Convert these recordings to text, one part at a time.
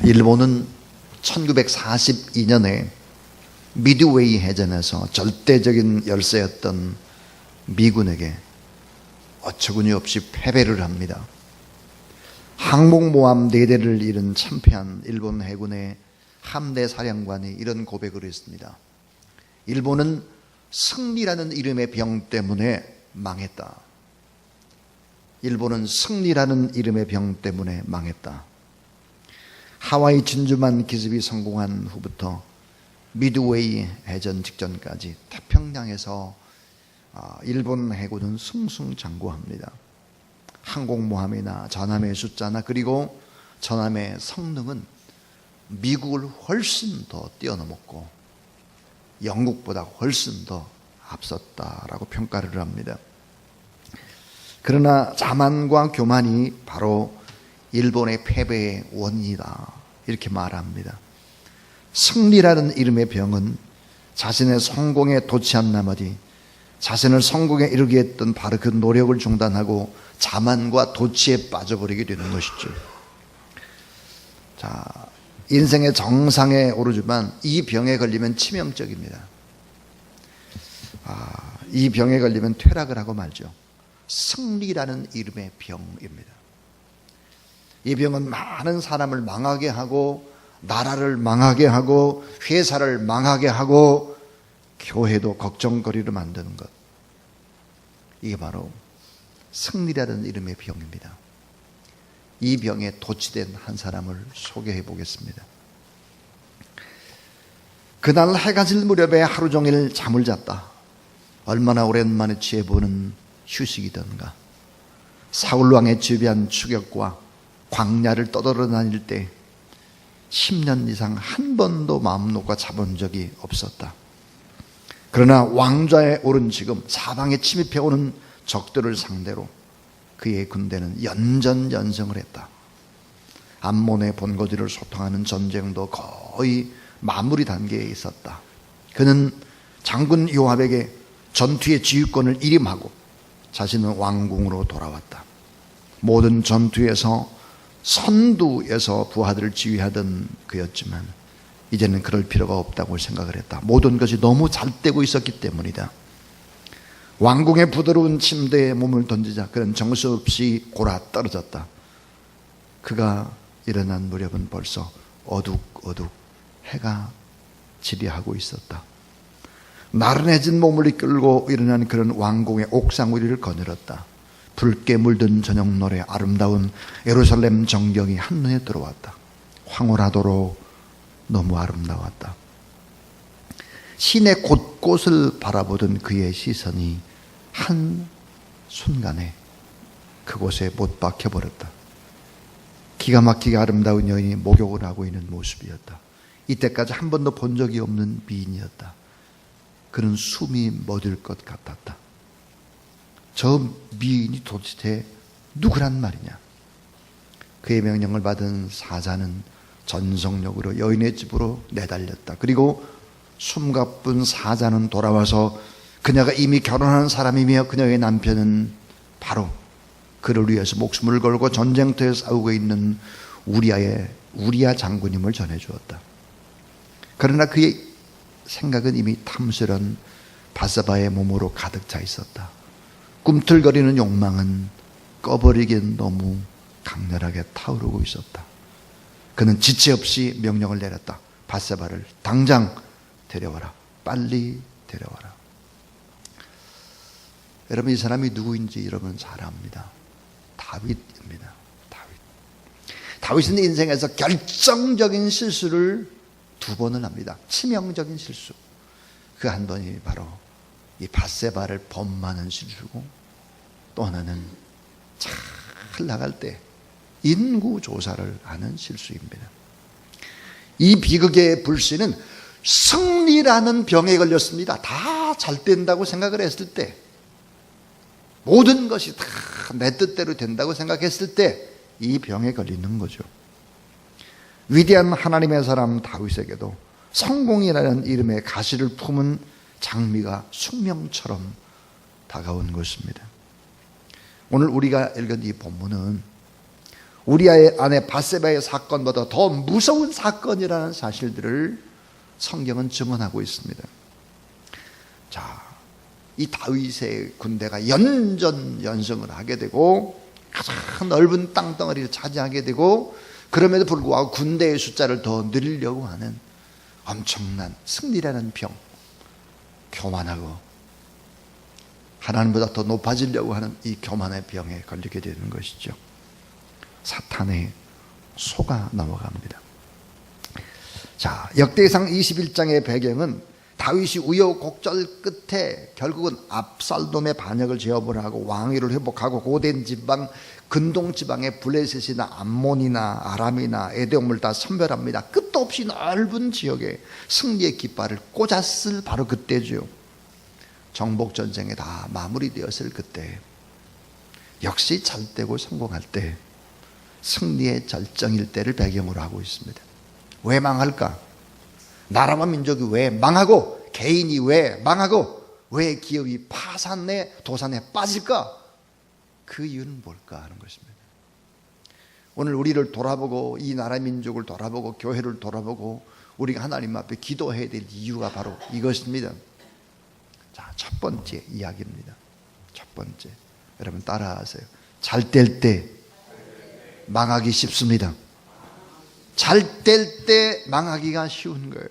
일본은 1942년에 미드웨이 해전에서 절대적인 열세였던 미군에게 어처구니 없이 패배를 합니다. 항공모함 4대를 잃은 참패한 일본 해군의 함대 사령관이 이런 고백을 했습니다. 일본은 승리라는 이름의 병 때문에 망했다. 일본은 승리라는 이름의 병 때문에 망했다. 하와이 진주만 기습이 성공한 후부터 미드웨이 해전 직전까지 태평양에서 일본 해군은 승승장구합니다. 항공모함이나 전함의 숫자나 그리고 전함의 성능은 미국을 훨씬 더 뛰어넘었고 영국보다 훨씬 더 앞섰다라고 평가를 합니다. 그러나 자만과 교만이 바로 일본의 패배의 원인이다 이렇게 말합니다. 승리라는 이름의 병은 자신의 성공에 도취한 나머지 자신을 성공에 이르게 했던 바로 그 노력을 중단하고 자만과 도취에 빠져버리게 되는 것이죠. 자, 인생의 정상에 오르지만 이 병에 걸리면 치명적입니다. 이 병에 걸리면 퇴락을 하고 말죠. 승리라는 이름의 병입니다. 이 병은 많은 사람을 망하게 하고 나라를 망하게 하고 회사를 망하게 하고 교회도 걱정거리로 만드는 것. 이게 바로 승리라는 이름의 병입니다. 이 병에 도취된 한 사람을 소개해 보겠습니다. 그날 해가 질 무렵에 하루 종일 잠을 잤다. 얼마나 오랜만에 취해보는 휴식이던가. 사울왕의 지배한 추격과 광야를 떠돌아다닐 때 10년 이상 한 번도 마음 놓고 자본 적이 없었다. 그러나 왕좌에 오른 지금 사방에 침입해오는 적들을 상대로 그의 군대는 연전연승을 했다. 암몬의 본거지를 소통하는 전쟁도 거의 마무리 단계에 있었다. 그는 장군 요압에게 전투의 지휘권을 일임하고 자신은 왕궁으로 돌아왔다. 모든 전투에서 선두에서 부하들을 지휘하던 그였지만 이제는 그럴 필요가 없다고 생각을 했다. 모든 것이 너무 잘 되고 있었기 때문이다. 왕궁의 부드러운 침대에 몸을 던지자 그는 정수없이 골아 떨어졌다. 그가 일어난 무렵은 벌써 어둑어둑 해가 지리하고 있었다. 나른해진 몸을 이끌고 일어난 그런 왕궁의 옥상 위를 거닐었다. 붉게 물든 저녁 노래 아름다운 예루살렘 정경이 한눈에 들어왔다. 황홀하도록 너무 아름다웠다. 시내 곳곳을 바라보던 그의 시선이 한 순간에 그곳에 못 박혀버렸다. 기가 막히게 아름다운 여인이 목욕을 하고 있는 모습이었다. 이때까지 한 번도 본 적이 없는 미인이었다. 그는 숨이 멎을 것 같았다. 저 미인이 도대체 누구란 말이냐? 그의 명령을 받은 사자는 전속력으로 여인의 집으로 내달렸다. 그리고 숨가쁜 사자는 돌아와서 그녀가 이미 결혼한 사람이며 그녀의 남편은 바로 그를 위해서 목숨을 걸고 전쟁터에 싸우고 있는 우리야 장군임을 전해주었다. 그러나 그의 생각은 이미 탐스런 바세바의 몸으로 가득 차 있었다. 꿈틀거리는 욕망은 꺼버리기엔 너무 강렬하게 타오르고 있었다. 그는 지체 없이 명령을 내렸다. 바세바를 당장 데려와라. 빨리 데려와라. 여러분, 이 사람이 누구인지 여러분 잘 압니다. 다윗입니다. 다윗은 인생에서 결정적인 실수를 2번을 합니다. 치명적인 실수. 그 한 번이 바로 이 바세바를 범하는 실수고, 또 하나는 잘 나갈 때 인구조사를 하는 실수입니다. 이 비극의 불씨는 승리라는 병에 걸렸습니다. 다 잘 된다고 생각을 했을 때, 모든 것이 다 내 뜻대로 된다고 생각했을 때 이 병에 걸리는 거죠. 위대한 하나님의 사람 다윗에게도 성공이라는 이름의 가시를 품은 장미가 숙명처럼 다가온 것입니다. 오늘 우리가 읽은 이 본문은 우리 아내 바세바의 사건보다 더 무서운 사건이라는 사실들을 성경은 증언하고 있습니다. 자, 이 다윗의 군대가 연전연승을 하게 되고 가장 넓은 땅덩어리를 차지하게 되고, 그럼에도 불구하고 군대의 숫자를 더 늘리려고 하는 엄청난 승리라는 병, 교만하고 하나님보다 더 높아지려고 하는 이 교만의 병에 걸리게 되는 것이죠. 사탄의 속아 넘어갑니다. 자, 역대상 21장의 배경은 다윗이 우여곡절 끝에 결국은 압살돔의 반역을 제압을 하고 왕위를 회복하고 고된 지방, 근동 지방의 블레셋이나 암몬이나 아람이나 에돔을 다 선별합니다. 끝도 없이 넓은 지역에 승리의 깃발을 꽂았을 바로 그때죠. 정복전쟁에 다 마무리되었을 그때, 역시 잘되고 성공할 때, 승리의 절정일 때를 배경으로 하고 있습니다. 왜 망할까? 나라와 민족이 왜 망하고, 개인이 왜 망하고, 왜 기업이 파산에 도산에 빠질까? 그 이유는 뭘까 하는 것입니다. 오늘 우리를 돌아보고, 이 나라 민족을 돌아보고, 교회를 돌아보고 우리가 하나님 앞에 기도해야 될 이유가 바로 이것입니다. 자, 첫 번째 이야기입니다. 첫 번째, 여러분 따라하세요. 잘 될 때 망하기 쉽습니다. 잘 될 때 망하기가 쉬운 거예요.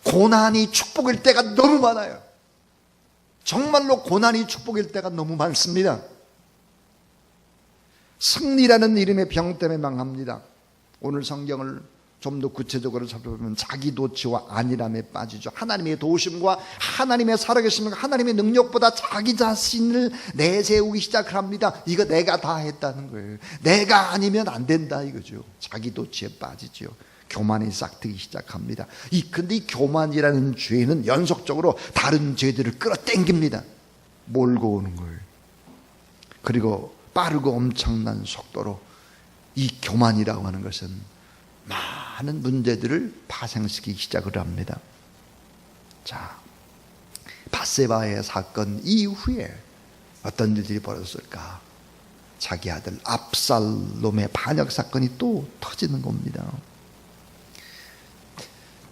고난이 축복일 때가 너무 많아요. 정말로 고난이 축복일 때가 너무 많습니다. 승리라는 이름의 병 때문에 망합니다. 오늘 성경을 좀 더 구체적으로 살펴보면 자기 도취와 안일함에 빠지죠. 하나님의 도우심과 하나님의 살아계심과 하나님의 능력보다 자기 자신을 내세우기 시작을 합니다. 이거 내가 다 했다는 거예요. 내가 아니면 안 된다 이거죠. 자기 도취에 빠지죠. 교만이 싹트기 시작합니다. 근데 이 교만이라는 죄는 연속적으로 다른 죄들을 끌어당깁니다. 몰고 오는 거예요. 그리고 빠르고 엄청난 속도로 이 교만이라고 하는 것은 많은 문제들을 파생시키기 시작을 합니다. 자, 바세바의 사건 이후에 어떤 일들이 벌어졌을까? 자기 아들 압살롬의 반역 사건이 또 터지는 겁니다.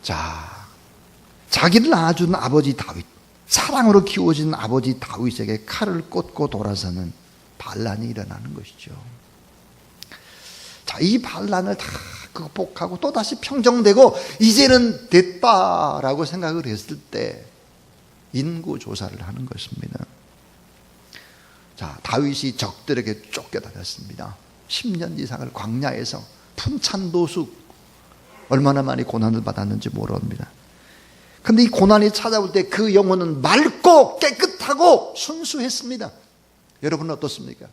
자, 자기를 낳아준 아버지 다윗, 사랑으로 키워진 아버지 다윗에게 칼을 꽂고 돌아서는 반란이 일어나는 것이죠. 자, 이 반란을 다 극복하고 또다시 평정되고 이제는 됐다라고 생각을 했을 때 인구조사를 하는 것입니다. 자, 다윗이 적들에게 쫓겨다녔습니다. 10년 이상을 광야에서 풍찬도수, 얼마나 많이 고난을 받았는지 모릅니다. 근데 이 고난이 찾아올 때 그 영혼은 맑고 깨끗하고 순수했습니다. 여러분은 어떻습니까?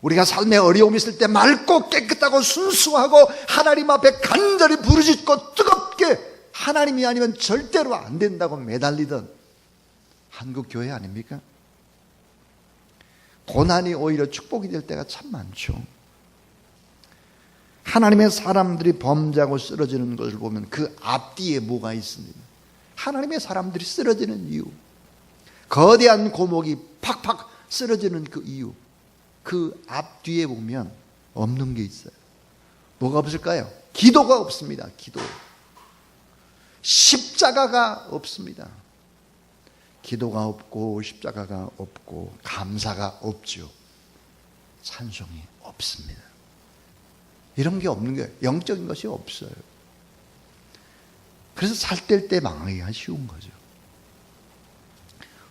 우리가 삶에 어려움이 있을 때 맑고 깨끗하고 순수하고 하나님 앞에 간절히 부르짖고 뜨겁게 하나님이 아니면 절대로 안 된다고 매달리던 한국 교회 아닙니까? 고난이 오히려 축복이 될 때가 참 많죠. 하나님의 사람들이 범죄하고 쓰러지는 것을 보면 그 앞뒤에 뭐가 있습니다. 하나님의 사람들이 쓰러지는 이유, 거대한 고목이 팍팍 쓰러지는 그 이유, 그 앞뒤에 보면 없는 게 있어요. 뭐가 없을까요? 기도가 없습니다. 기도. 십자가가 없습니다. 기도가 없고 십자가가 없고 감사가 없죠. 찬송이 없습니다. 이런 게 없는 거예요. 영적인 것이 없어요. 그래서 살될 때 망하기가 쉬운 거죠.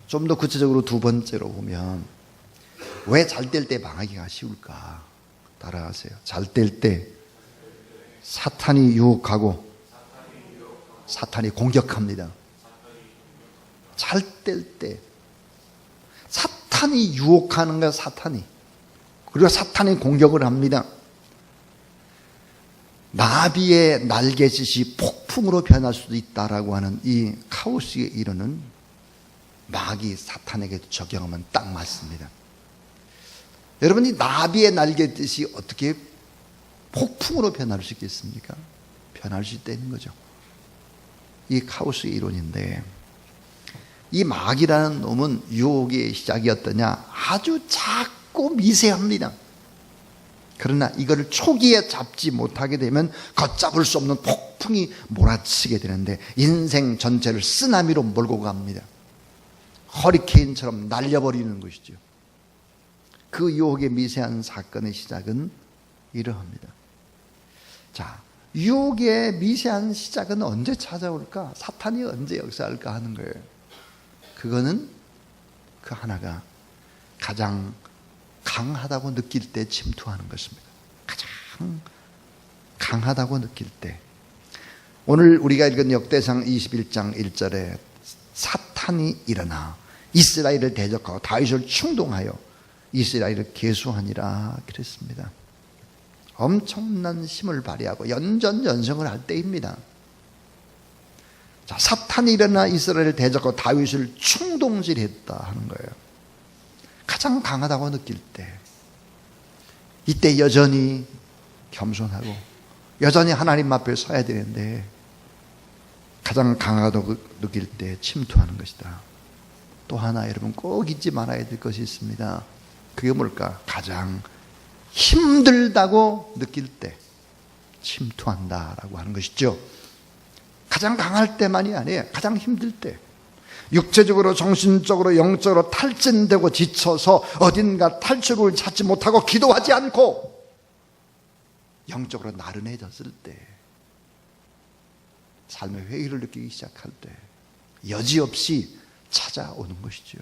좀 더 구체적으로 두 번째로 보면 왜 잘 될 때 망하기가 쉬울까? 따라하세요. 잘 될 때 사탄이 유혹하고 사탄이 공격합니다. 잘 될 때 사탄이 유혹하는 거야. 사탄이. 그리고 사탄이 공격을 합니다. 나비의 날갯짓이 폭풍으로 변할 수도 있다라고 하는 이 카오스에 이르는 마귀 사탄에게 적용하면 딱 맞습니다. 여러분, 이 나비의 날갯짓이 어떻게 폭풍으로 변할 수 있겠습니까? 변할 수 있다는 거죠. 이 카오스의 이론인데, 이 마귀라는 놈은 유혹의 시작이 어떠냐? 아주 작고 미세합니다. 그러나 이거를 초기에 잡지 못하게 되면 걷잡을 수 없는 폭풍이 몰아치게 되는데 인생 전체를 쓰나미로 몰고 갑니다. 허리케인처럼 날려버리는 것이죠. 그 유혹의 미세한 사건의 시작은 이러합니다. 자, 유혹의 미세한 시작은 언제 찾아올까? 사탄이 언제 역사할까 하는 거예요. 그거는 그 하나가 가장 강하다고 느낄 때 침투하는 것입니다. 가장 강하다고 느낄 때. 오늘 우리가 읽은 역대상 21장 1절에 사탄이 일어나 이스라엘을 대적하고 다윗을 충동하여 이스라엘을 계수하니라 그랬습니다. 엄청난 힘을 발휘하고 연전연승을 할 때입니다. 자, 사탄이 일어나 이스라엘을 대적하고 다윗을 충동질했다 하는 거예요. 가장 강하다고 느낄 때, 이때 여전히 겸손하고 여전히 하나님 앞에 서야 되는데 가장 강하다고 느낄 때 침투하는 것이다. 또 하나 여러분 꼭 잊지 말아야 될 것이 있습니다. 그게 뭘까? 가장 힘들다고 느낄 때 침투한다라고 하는 것이죠. 가장 강할 때만이 아니에요. 가장 힘들 때, 육체적으로 정신적으로 영적으로 탈진되고 지쳐서 어딘가 탈출을 찾지 못하고 기도하지 않고 영적으로 나른해졌을 때, 삶의 회의를 느끼기 시작할 때 여지없이 찾아오는 것이죠.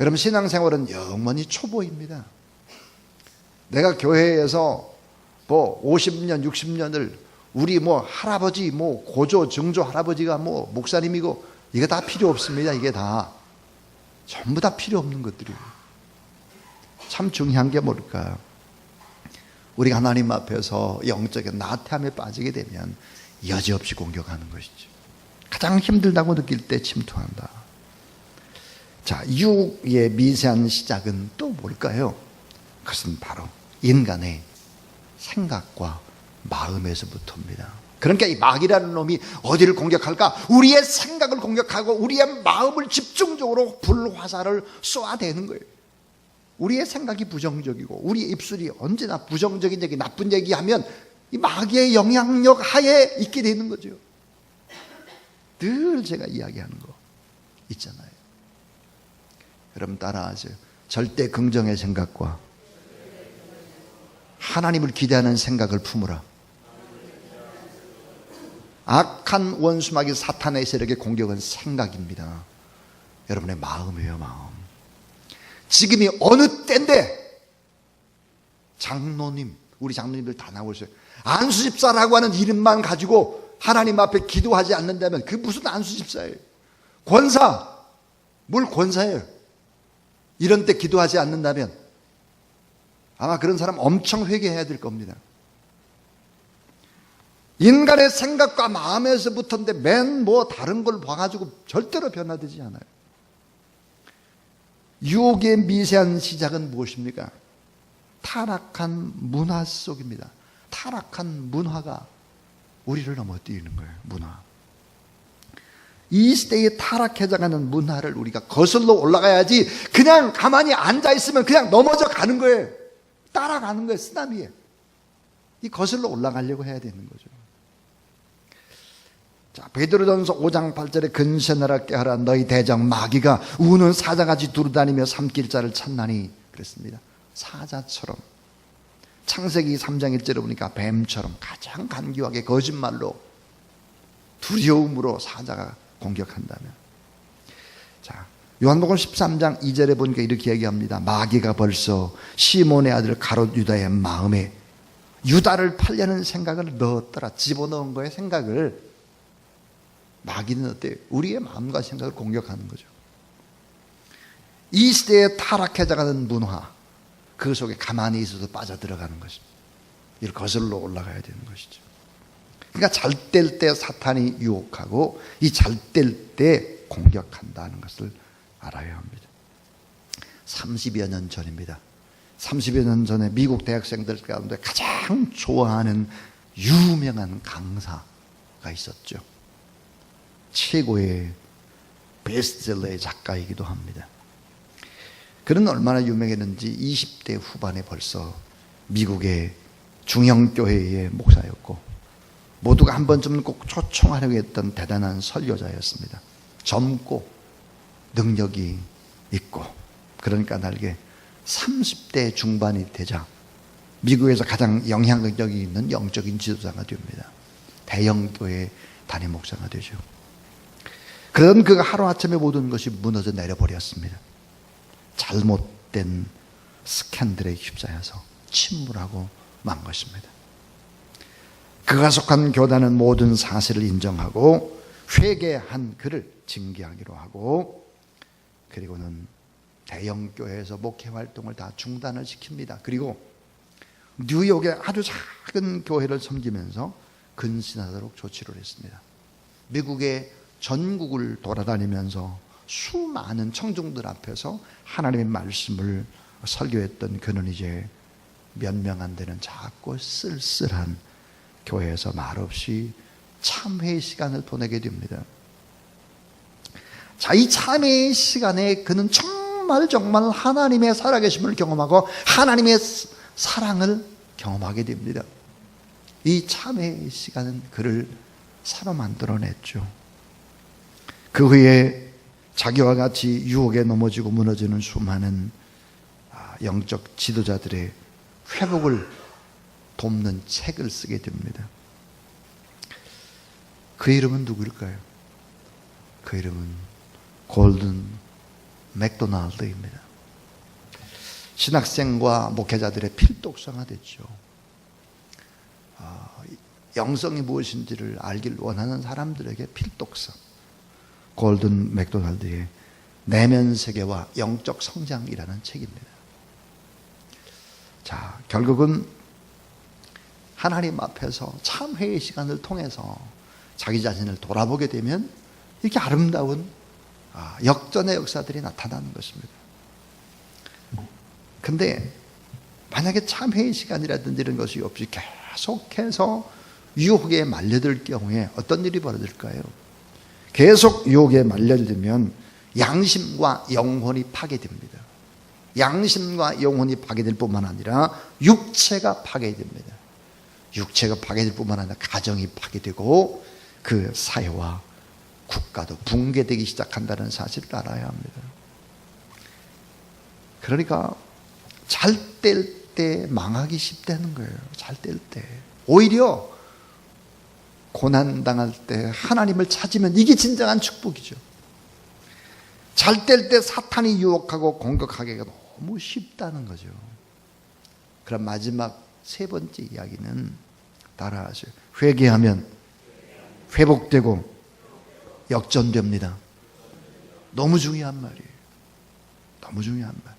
여러분 신앙생활은 영원히 초보입니다. 내가 교회에서 50년 60년을 우리 할아버지 고조 증조 할아버지가 목사님이고 이거 다 필요 없습니다. 이게 다 전부 다 필요 없는 것들이에요. 참 중요한 게 뭘까? 우리가 하나님 앞에서 영적인 나태함에 빠지게 되면 여지없이 공격하는 것이죠. 가장 힘들다고 느낄 때 침투한다. 자, 유혹의 미세한 시작은 또 뭘까요? 그것은 바로 인간의 생각과 마음에서부터입니다. 그러니까 이 마귀라는 놈이 어디를 공격할까? 우리의 생각을 공격하고 우리의 마음을 집중적으로 불화살을 쏘아대는 거예요. 우리의 생각이 부정적이고 우리의 입술이 언제나 부정적인 얘기, 나쁜 얘기하면 이 마귀의 영향력 하에 있게 되는 거죠. 늘 제가 이야기하는 거 있잖아요. 여러분 따라하세요. 절대 긍정의 생각과 하나님을 기대하는 생각을 품으라. 악한 원수마귀 사탄의 세력의 공격은 생각입니다. 여러분의 마음이에요. 마음. 지금이 어느 때인데 장로님, 우리 장로님들 다 나오셨어요. 안수집사라고 하는 이름만 가지고 하나님 앞에 기도하지 않는다면 그게 무슨 안수집사예요? 권사, 뭘 권사예요? 이런 때 기도하지 않는다면 아마 그런 사람 엄청 회개해야 될 겁니다. 인간의 생각과 마음에서부터인데 맨 다른 걸 봐가지고 절대로 변화되지 않아요. 유혹의 미세한 시작은 무엇입니까? 타락한 문화 속입니다. 타락한 문화가 우리를 넘어뜨리는 거예요. 문화. 이 시대에 타락해져가는 문화를 우리가 거슬러 올라가야지 그냥 가만히 앉아있으면 그냥 넘어져 가는 거예요. 따라가는 거예요. 쓰나미에. 이 거슬러 올라가려고 해야 되는 거죠. 자, 베드로전서 5장 8절에 근신하라 깨하라 너희 대적 마귀가 우는 사자같이 두루다니며 삼킬 자를 찾나니 그랬습니다. 사자처럼. 창세기 3장 1절에 보니까 뱀처럼 가장 간교하게 거짓말로 두려움으로 사자가 공격한다면, 자, 요한복음 13장 2절에 보니까 이렇게 얘기합니다. 마귀가 벌써 시몬의 아들 가롯 유다의 마음에 유다를 팔려는 생각을 넣었더라. 집어넣은 거예요. 생각을. 마귀는 어때요? 우리의 마음과 생각을 공격하는 거죠. 이 시대에 타락해져가는 문화, 그 속에 가만히 있어도 빠져들어가는 것입니다. 이를 거슬러 올라가야 되는 것이죠. 그러니까 잘 될 때 사탄이 유혹하고 이 잘 될 때 공격한다는 것을 알아야 합니다. 30여 년 전입니다. 30여 년 전에 미국 대학생들 가운데 가장 좋아하는 유명한 강사가 있었죠. 최고의 베스트셀러의 작가이기도 합니다. 그는 얼마나 유명했는지 20대 후반에 벌써 미국의 중형교회의 목사였고 모두가 한 번쯤은 꼭 초청하려고 했던 대단한 설교자였습니다. 젊고 능력이 있고, 그러니까 날개 30대 중반이 되자 미국에서 가장 영향력이 있는 영적인 지도자가 됩니다. 대형교회 담임 목사가 되죠. 그런 그가 하루아침에 모든 것이 무너져 내려버렸습니다. 잘못된 스캔들에 휩싸여서 침몰하고 만 것입니다. 그가 속한 교단은 모든 사실을 인정하고 회개한 그를 징계하기로 하고, 그리고는 대형교회에서 목회활동을 다 중단을 시킵니다. 그리고 뉴욕의 아주 작은 교회를 섬기면서 근신하도록 조치를 했습니다. 미국의 전국을 돌아다니면서 수많은 청중들 앞에서 하나님의 말씀을 설교했던 그는 이제 몇 명 안 되는 작고 쓸쓸한 교회에서 말없이 참회의 시간을 보내게 됩니다. 자, 이 참회의 시간에 그는 정말 하나님의 살아계심을 경험하고 하나님의 사랑을 경험하게 됩니다. 이 참회의 시간은 그를 사로 만들어냈죠. 그 후에 자기와 같이 유혹에 넘어지고 무너지는 수많은 영적 지도자들의 회복을 돕는 책을 쓰게 됩니다. 그 이름은 누구일까요? 그 이름은 골든 맥도날드입니다. 신학생과 목회자들의 필독서가 됐죠. 영성이 무엇인지를 알길 원하는 사람들에게 필독서, 골든 맥도날드의 내면 세계와 영적 성장이라는 책입니다. 자, 결국은 하나님 앞에서 참회의 시간을 통해서 자기 자신을 돌아보게 되면 이렇게 아름다운 역전의 역사들이 나타나는 것입니다. 근데 만약에 참회의 시간이라든지 이런 것이 없이 계속해서 유혹에 말려들 경우에 어떤 일이 벌어질까요? 계속 유혹에 말려들면 양심과 영혼이 파괴됩니다. 양심과 영혼이 파괴될 뿐만 아니라 육체가 파괴됩니다. 육체가 파괴될 뿐만 아니라 가정이 파괴되고 그 사회와 국가도 붕괴되기 시작한다는 사실을 알아야 합니다. 그러니까 잘 뗄 때 망하기 쉽다는 거예요. 잘 뗄 때. 오히려 고난당할 때 하나님을 찾으면 이게 진정한 축복이죠. 잘 뗄 때 사탄이 유혹하고 공격하기가 너무 쉽다는 거죠. 그럼 마지막 세 번째 이야기는 따라하세요. 회개하면 회복되고 역전됩니다. 너무 중요한 말이에요. 너무 중요한 말.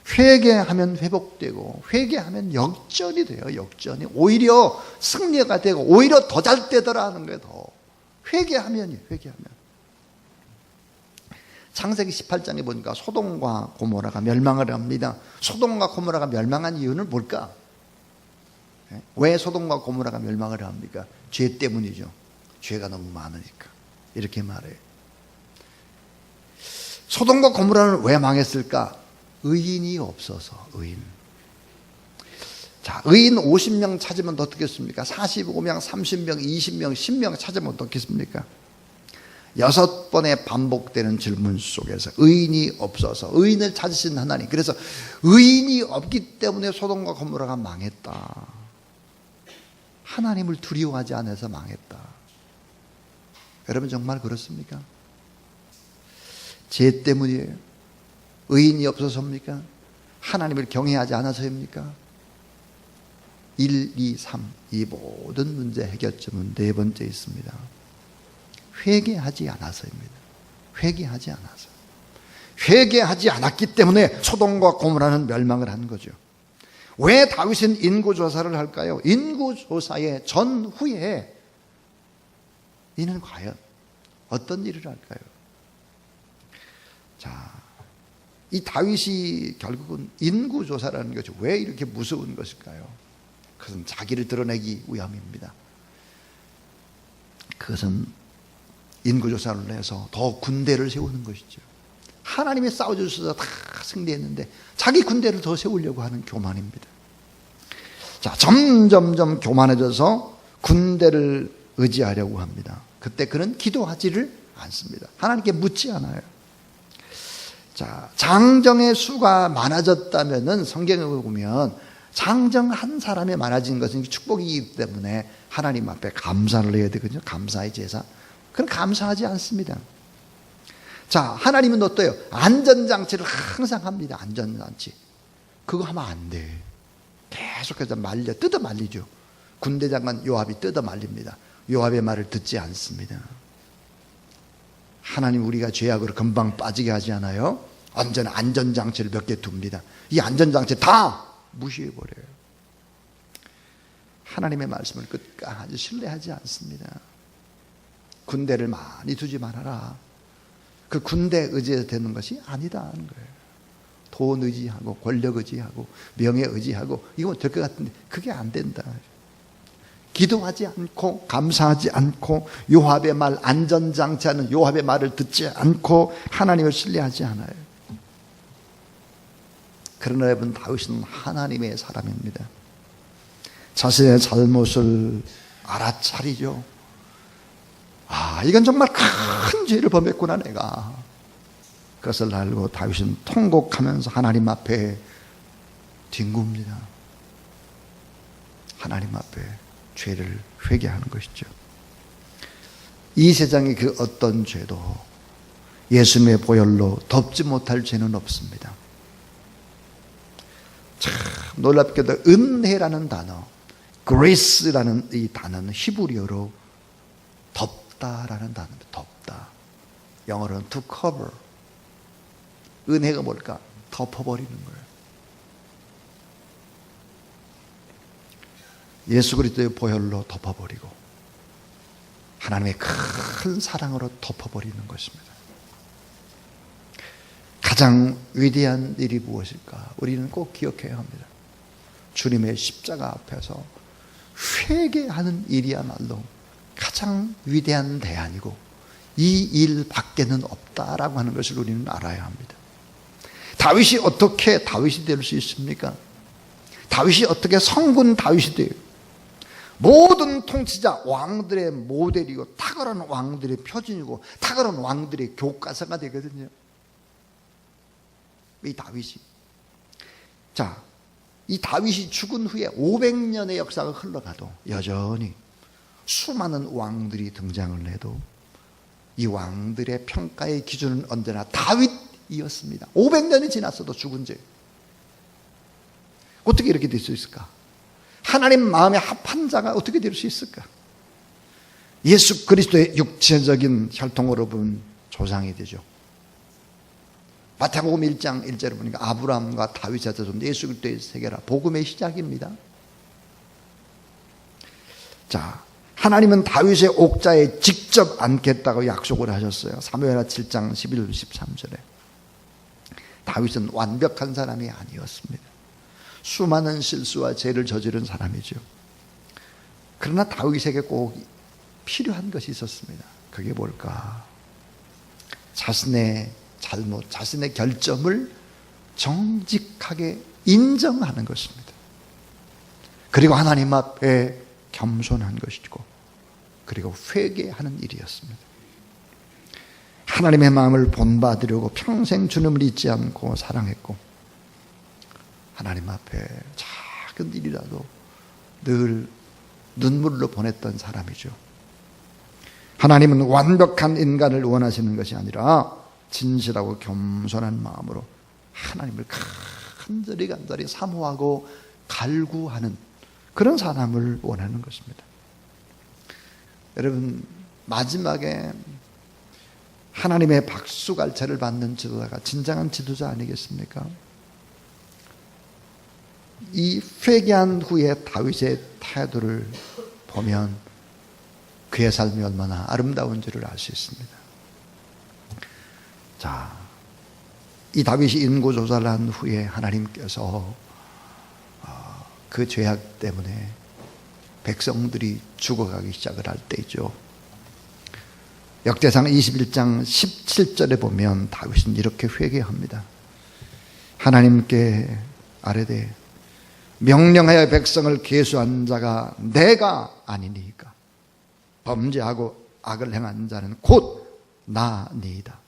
회개하면 회복되고 회개하면 역전이 돼요. 역전이 오히려 승리가 되고 오히려 더 잘 되더라 하는 거예요. 더 회개하면요. 회개하면 창세기 18장에 보니까 소돔과 고모라가 멸망을 합니다. 소돔과 고모라가 멸망한 이유는 뭘까? 왜 소돔과 고모라가 멸망을 합니까? 죄 때문이죠. 죄가 너무 많으니까. 이렇게 말해요. 소돔과 고모라는 왜 망했을까? 의인이 없어서. 의인. 자, 의인 50명 찾으면 어떻겠습니까? 45명, 30명, 20명, 10명 찾으면 어떻겠습니까? 6번의 반복되는 질문 속에서 의인이 없어서 의인을 찾으신 하나님. 그래서 의인이 없기 때문에 소돔과 고모라가 망했다. 하나님을 두려워하지 않아서 망했다. 여러분 정말 그렇습니까? 죄 때문이에요? 의인이 없어서입니까? 하나님을 경외하지 않아서입니까? 1, 2, 3 이 모든 문제 해결점은 네 번째 있습니다. 회개하지 않아서입니다. 회개하지 않아서. 회개하지 않았기 때문에 소돔과 고모라는 멸망을 한 거죠. 왜 다윗은 인구조사를 할까요? 인구조사의 전후에 이는 과연 어떤 일을 할까요? 자, 이 다윗이 결국은 인구조사라는 것이 왜 이렇게 무서운 것일까요? 그것은 자기를 드러내기 위함입니다. 그것은 인구조사를 해서 더 군대를 세우는 것이죠. 하나님이 싸워주셔서 다 승리했는데 자기 군대를 더 세우려고 하는 교만입니다. 자, 점점점 교만해져서 군대를 의지하려고 합니다. 그때 그는 기도하지를 않습니다. 하나님께 묻지 않아요. 자, 장정의 수가 많아졌다면은 성경에 보면 장정 한 사람이 많아진 것은 축복이기 때문에 하나님 앞에 감사를 해야 되거든요. 감사의 제사. 그건 감사하지 않습니다. 자, 하나님은 어때요? 안전장치를 항상 합니다. 안전장치. 그거 하면 안 돼. 계속해서 뜯어 말리죠. 군대 장관 요압이 뜯어 말립니다. 요압의 말을 듣지 않습니다. 하나님 우리가 죄악으로 금방 빠지게 하지 않아요? 언제나 안전장치를 몇 개 둡니다. 이 안전장치 다 무시해버려요. 하나님의 말씀을 끝까지 신뢰하지 않습니다. 군대를 많이 두지 말아라. 그 군대 의지해서 되는 것이 아니다 하는 거예요. 돈 의지하고 권력 의지하고 명예 의지하고 이거 될 것 같은데 그게 안 된다. 기도하지 않고 감사하지 않고 요압의 말, 안전장치하는 요압의 말을 듣지 않고 하나님을 신뢰하지 않아요. 그러나 여러분, 다윗은 하나님의 사람입니다. 자신의 잘못을 알아차리죠. 아, 이건 정말 큰 죄를 범했구나 내가. 그것을 알고 다윗은 통곡하면서 하나님 앞에 뒹굽니다. 하나님 앞에 죄를 회개하는 것이죠. 이 세상의 그 어떤 죄도 예수님의 보혈로 덮지 못할 죄는 없습니다. 참 놀랍게도 은혜라는 단어, grace라는 이 단어는 히브리어로 덮다라는 단어입니다. 덮다. 영어로는 to cover. 은혜가 뭘까? 덮어버리는 거예요. 예수 그리스도의 보혈로 덮어버리고 하나님의 큰 사랑으로 덮어버리는 것입니다. 가장 위대한 일이 무엇일까? 우리는 꼭 기억해야 합니다. 주님의 십자가 앞에서 회개하는 일이야말로 가장 위대한 대안이고 이 일 밖에는 없다라고 하는 것을 우리는 알아야 합니다. 다윗이 어떻게 다윗이 될 수 있습니까? 다윗이 어떻게 성군 다윗이 돼요? 모든 통치자 왕들의 모델이고 탁월한 왕들의 표준이고 탁월한 왕들의 교과서가 되거든요. 이 다윗이. 자, 이 다윗이 죽은 후에 500년의 역사가 흘러가도 여전히 수많은 왕들이 등장을 해도 이 왕들의 평가의 기준은 언제나 다윗이었습니다. 500년이 지났어도 죽은 죄. 어떻게 이렇게 될 수 있을까? 하나님 마음에 합한 자가 어떻게 될 수 있을까? 예수 그리스도의 육체적인 혈통으로 본 조상이 되죠. 마태복음 1장 1절을 보니까 아브라함과 다윗의 자손 예수 그리스도의 세계라 복음의 시작입니다. 자, 하나님은 다윗의 옥자에 직접 앉겠다고 약속을 하셨어요. 사무엘하 7장 11, 13절에. 다윗은 완벽한 사람이 아니었습니다. 수많은 실수와 죄를 저지른 사람이죠. 그러나 다윗에게 꼭 필요한 것이 있었습니다. 그게 뭘까? 자신의 잘못, 자신의 결점을 정직하게 인정하는 것입니다. 그리고 하나님 앞에 겸손한 것이고, 그리고 회개하는 일이었습니다. 하나님의 마음을 본받으려고 평생 주님을 잊지 않고 사랑했고, 하나님 앞에 작은 일이라도 늘 눈물로 보냈던 사람이죠. 하나님은 완벽한 인간을 원하시는 것이 아니라 진실하고 겸손한 마음으로 하나님을 간절히 사모하고 갈구하는 그런 사람을 원하는 것입니다. 여러분, 마지막에 하나님의 박수갈채를 받는 지도자가 진정한 지도자 아니겠습니까? 이 회개한 후에 다윗의 태도를 보면 그의 삶이 얼마나 아름다운 줄을 알 수 있습니다. 자, 이 다윗이 인고조사를 한 후에 하나님께서 그 죄악 때문에 백성들이 죽어가기 시작을 할 때이죠. 역대상 21장 17절에 보면 다윗은 이렇게 회개합니다. 하나님께 아뢰되 명령하여 백성을 계수한 자가 내가 아니니까 범죄하고 악을 행한 자는 곧 나니이다.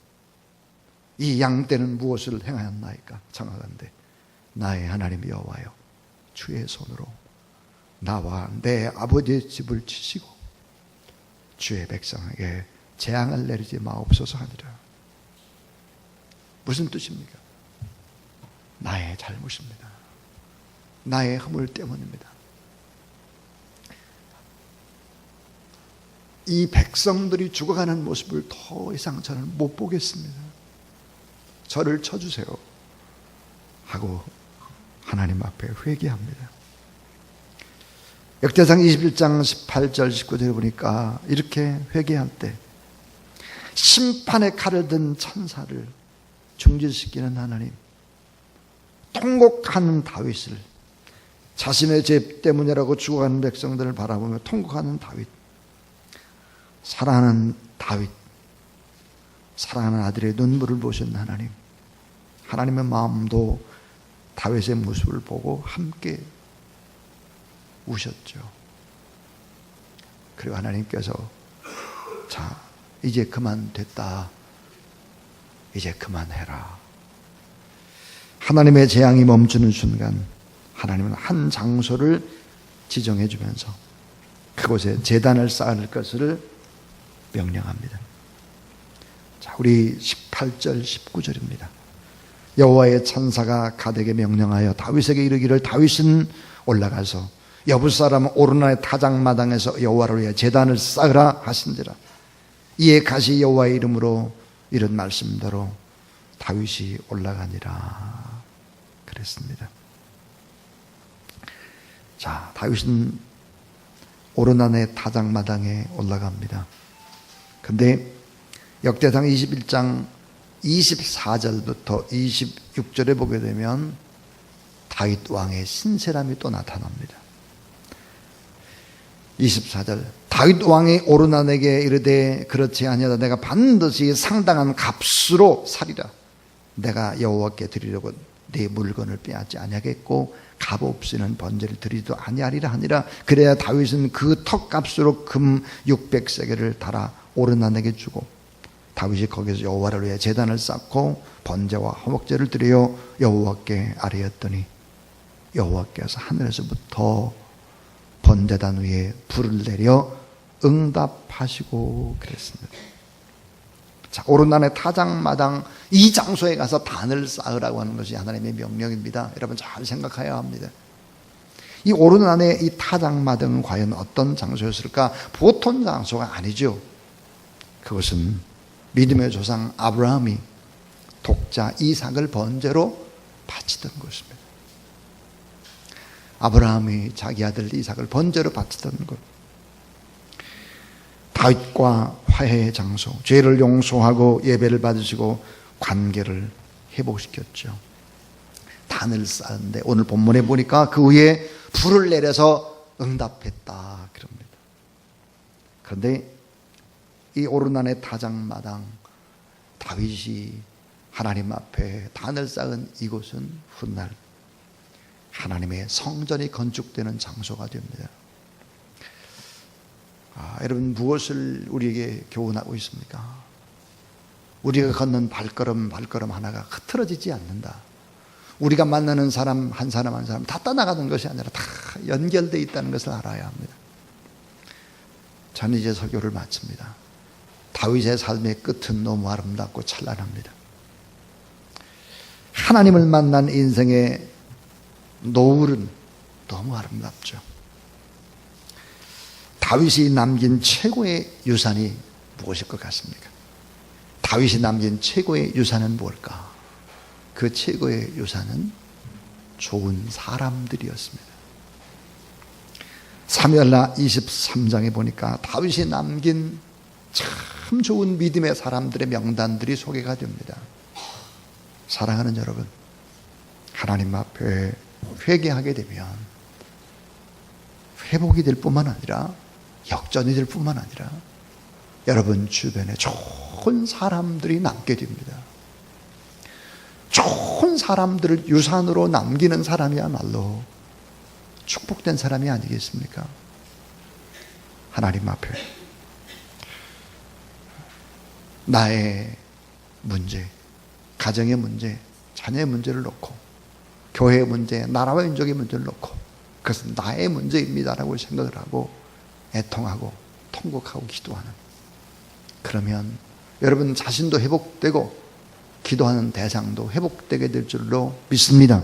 이 양떼는 무엇을 행하였나이까? 정확한데 나의 하나님 여호와여, 주의 손으로 나와 내 아버지의 집을 치시고 주의 백성에게 재앙을 내리지 마옵소서 하니라. 무슨 뜻입니까? 나의 잘못입니다. 나의 허물 때문입니다. 이 백성들이 죽어가는 모습을 더 이상 저는 못 보겠습니다. 저를 쳐주세요 하고 하나님 앞에 회개합니다. 역대상 21장 18절 19절에 보니까 이렇게 회개할 때 심판의 칼을 든 천사를 중지시키는 하나님, 통곡하는 다윗을, 자신의 죄 때문이라고 죽어가는 백성들을 바라보며 통곡하는 다윗, 사랑하는 다윗, 사랑하는 아들의 눈물을 보신 하나님, 하나님의 마음도 다윗의 모습을 보고 함께 우셨죠. 그리고 하나님께서 자, 이제 그만 됐다, 이제 그만해라. 하나님의 재앙이 멈추는 순간 하나님은 한 장소를 지정해 주면서 그곳에 제단을 쌓을 것을 명령합니다. 자, 우리 18절 19절입니다. 여호와의 천사가 갓에게 명령하여 다윗에게 이르기를 다윗은 올라가서 여부사람 오르나의 타작마당에서 여호와를 위해 제단을 쌓으라 하신지라. 이에 갓이 여호와의 이름으로 이런 말씀대로 다윗이 올라가니라 그랬습니다. 자, 다윗은 오르난의 타작마당에 올라갑니다. 근데 역대상 21장 24절부터 26절에 보게 되면 다윗 왕의 신세람이 또 나타납니다. 24절, 다윗 왕이 오르난에게 이르되 그렇지 아니하다 내가 반드시 상당한 값으로 사리라. 내가 여호와께 드리려고 네 물건을 빼앗지 아니하겠고 값 없이는 번제를 드리지도 아니하리라 하니라. 그래야 다윗은 그 턱값으로 금 600세겔을 달아 오르난에게 주고 다윗이 거기서 여호와를 위해 제단을 쌓고 번제와 화목제를 드려 여호와께 아뢰었더니 여호와께서 하늘에서부터 번제단 위에 불을 내려 응답하시고 그랬습니다. 자, 오르난의 타작마당 이 장소에 가서 단을 쌓으라고 하는 것이 하나님의 명령입니다. 여러분 잘 생각해야 합니다. 이 오르난의 이 타작마당은 과연 어떤 장소였을까? 보통 장소가 아니죠. 그것은 믿음의 조상 아브라함이 독자 이삭을 번제로 바치던 곳입니다. 아브라함이 자기 아들 이삭을 번제로 바치던 곳. 다윗과 화해의 장소, 죄를 용서하고 예배를 받으시고 관계를 회복시켰죠. 단을 쌓았는데 오늘 본문에 보니까 그 위에 불을 내려서 응답했다 그럽니다. 그런데 이 오르난의 타작마당, 다윗이 하나님 앞에 단을 쌓은 이곳은 훗날 하나님의 성전이 건축되는 장소가 됩니다. 여러분 무엇을 우리에게 교훈하고 있습니까? 우리가 걷는 발걸음 하나가 흐트러지지 않는다. 우리가 만나는 사람 한 사람 다 떠나가는 것이 아니라 다 연결되어 있다는 것을 알아야 합니다. 저는 이제 설교를 마칩니다. 다윗의 삶의 끝은 너무 아름답고 찬란합니다. 하나님을 만난 인생의 노을은 너무 아름답죠. 다윗이 남긴 최고의 유산이 무엇일 것 같습니까? 다윗이 남긴 최고의 유산은 뭘까? 그 최고의 유산은 좋은 사람들이었습니다. 사무엘하 23장에 보니까 다윗이 남긴 참 좋은 믿음의 사람들의 명단들이 소개가 됩니다. 사랑하는 여러분, 하나님 앞에 회개하게 되면 회복이 될 뿐만 아니라 역전이 될 뿐만 아니라 여러분 주변에 좋은 사람들이 남게 됩니다. 좋은 사람들을 유산으로 남기는 사람이야말로 축복된 사람이 아니겠습니까? 하나님 앞에 나의 문제, 가정의 문제, 자녀의 문제를 놓고, 교회의 문제, 나라와 민족의 문제를 놓고, 그것은 나의 문제입니다라고 생각을 하고 애통하고 통곡하고 기도하는, 그러면 여러분 자신도 회복되고 기도하는 대상도 회복되게 될 줄로 믿습니다.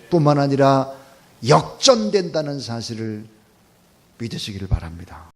뿐만 아니라 역전된다는 사실을 믿으시기를 바랍니다.